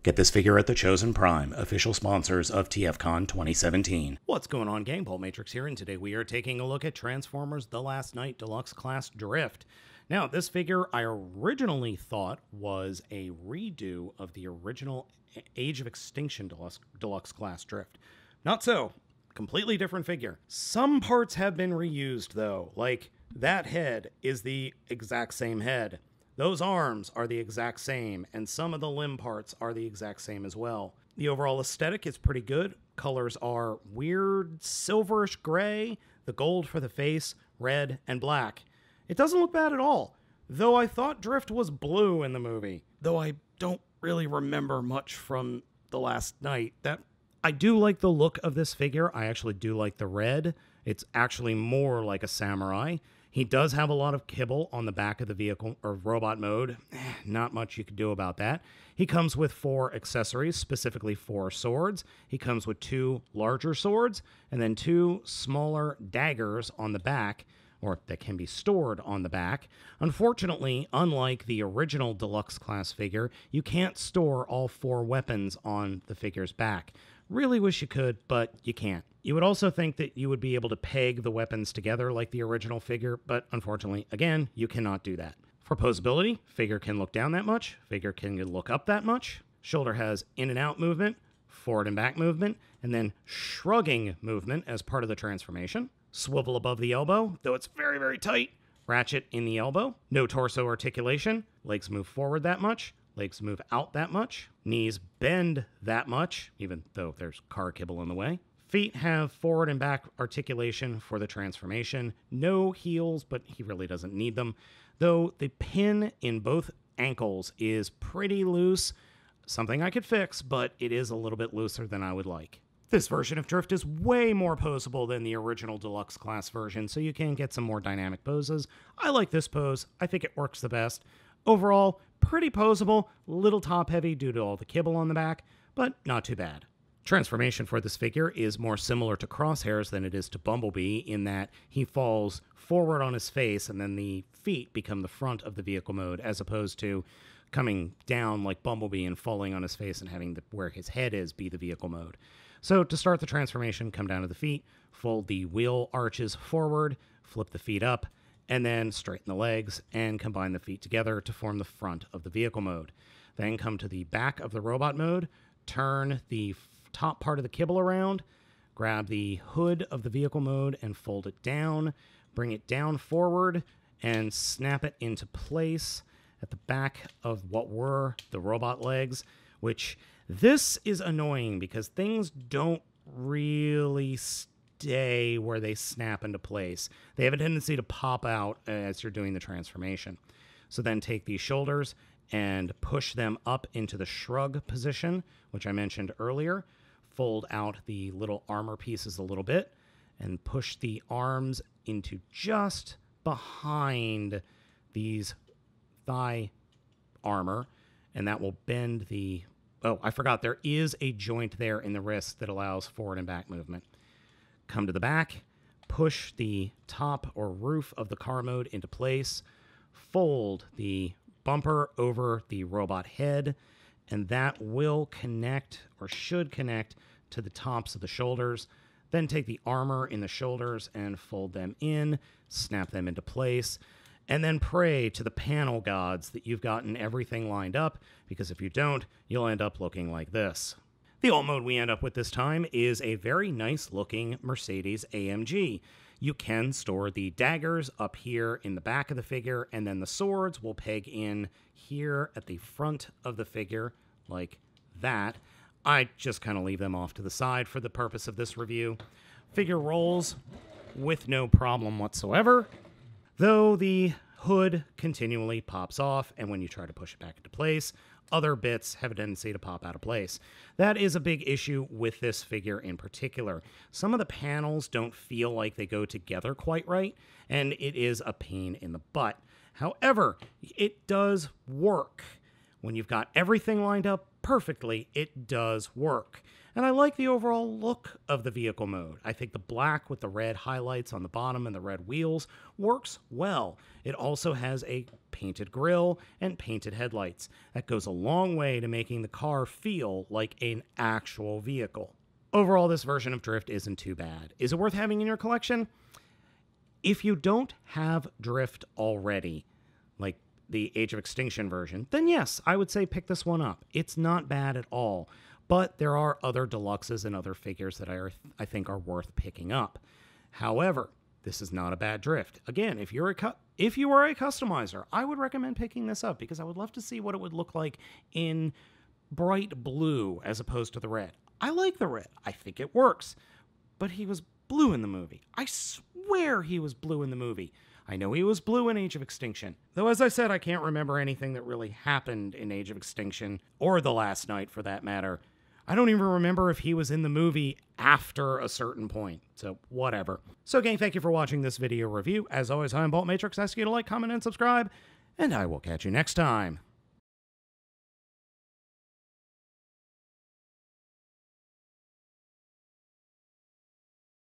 Get this figure at the Chosen Prime, official sponsors of TFCon 2017. What's going on, gang? Paul Matrix here, and today we are taking a look at Transformers The Last Knight Deluxe Class Drift. Now, this figure I originally thought was a redo of the original Age of Extinction Deluxe Class Drift. Not so. Completely different figure. Some parts have been reused, though. Like, that head is the exact same head. Those arms are the exact same, and some of the limb parts are the exact same as well. The overall aesthetic is pretty good. Colors are weird silverish gray, the gold for the face, red, and black. It doesn't look bad at all, though I thought Drift was blue in the movie. Though I don't really remember much from The Last Knight. I do like the look of this figure. I actually do like the red. It's actually more like a samurai. He does have a lot of kibble on the back of the vehicle, or robot mode. Not much you can do about that. He comes with 4 accessories, specifically 4 swords. He comes with 2 larger swords, and then 2 smaller daggers on the back, or that can be stored on the back. Unfortunately, unlike the original Deluxe Class figure, you can't store all 4 weapons on the figure's back. Really wish you could, but you can't. You would also think that you would be able to peg the weapons together like the original figure, but unfortunately, again, you cannot do that. For posability, figure can look down that much, figure can look up that much. Shoulder has in and out movement, forward and back movement, and then shrugging movement as part of the transformation. Swivel above the elbow, though it's very, very tight. Ratchet in the elbow. No torso articulation. Legs move forward that much. Legs move out that much. Knees bend that much, even though there's car kibble in the way. Feet have forward and back articulation for the transformation. No heels, but he really doesn't need them. Though the pin in both ankles is pretty loose. Something I could fix, but it is a little bit looser than I would like. This version of Drift is way more posable than the original Deluxe Class version, so you can get some more dynamic poses. I like this pose. I think it works the best. Overall, pretty posable, little top-heavy due to all the kibble on the back, but not too bad. Transformation for this figure is more similar to Crosshairs than it is to Bumblebee in that he falls forward on his face and then the feet become the front of the vehicle mode as opposed to coming down like Bumblebee and falling on his face and having where his head is be the vehicle mode. So to start the transformation, come down to the feet, fold the wheel arches forward, flip the feet up, and then straighten the legs and combine the feet together to form the front of the vehicle mode. Then come to the back of the robot mode, turn the top part of the kibble around, grab the hood of the vehicle mode and fold it down, bring it down forward, and snap it into place at the back of what were the robot legs, which this is annoying because things don't really stay where they snap into place. They have a tendency to pop out as you're doing the transformation. So then take these shoulders and push them up into the shrug position, which I mentioned earlier. Fold out the little armor pieces a little bit and push the arms into just behind these thigh armor, and that will bend the... Oh, I forgot, there is a joint there in the wrist that allows forward and back movement. Come to the back, push the top or roof of the car mode into place, fold the bumper over the robot head, and that will connect, or should connect, to the tops of the shoulders. Then take the armor in the shoulders and fold them in, snap them into place, and then pray to the panel gods that you've gotten everything lined up, because if you don't, you'll end up looking like this. The alt mode we end up with this time is a very nice looking Mercedes AMG. You can store the daggers up here in the back of the figure, and then the swords will peg in here at the front of the figure, like that. I just kind of leave them off to the side for the purpose of this review. Figure rolls with no problem whatsoever, though the hood continually pops off, and when you try to push it back into place, other bits have a tendency to pop out of place. That is a big issue with this figure in particular. Some of the panels don't feel like they go together quite right, and it is a pain in the butt. However, it does work. When you've got everything lined up perfectly, it does work. And I like the overall look of the vehicle mode. I think the black with the red highlights on the bottom and the red wheels works well. It also has a painted grille and painted headlights. That goes a long way to making the car feel like an actual vehicle. Overall, this version of Drift isn't too bad. Is it worth having in your collection? If you don't have Drift already, like the Age of Extinction version, then yes, I would say pick this one up. It's not bad at all. But there are other deluxes and other figures that I think are worth picking up. However, this is not a bad Drift. Again, if you are a customizer, I would recommend picking this up because I would love to see what it would look like in bright blue as opposed to the red. I like the red. I think it works. But he was blue in the movie. I swear he was blue in the movie. I know he was blue in Age of Extinction. Though, as I said, I can't remember anything that really happened in Age of Extinction, or The Last Night for that matter. I don't even remember if he was in the movie after a certain point, so whatever. So gang, thank you for watching this video review. As always, I'm Bolt Matrix, asking you to like, comment, and subscribe, and I will catch you next time.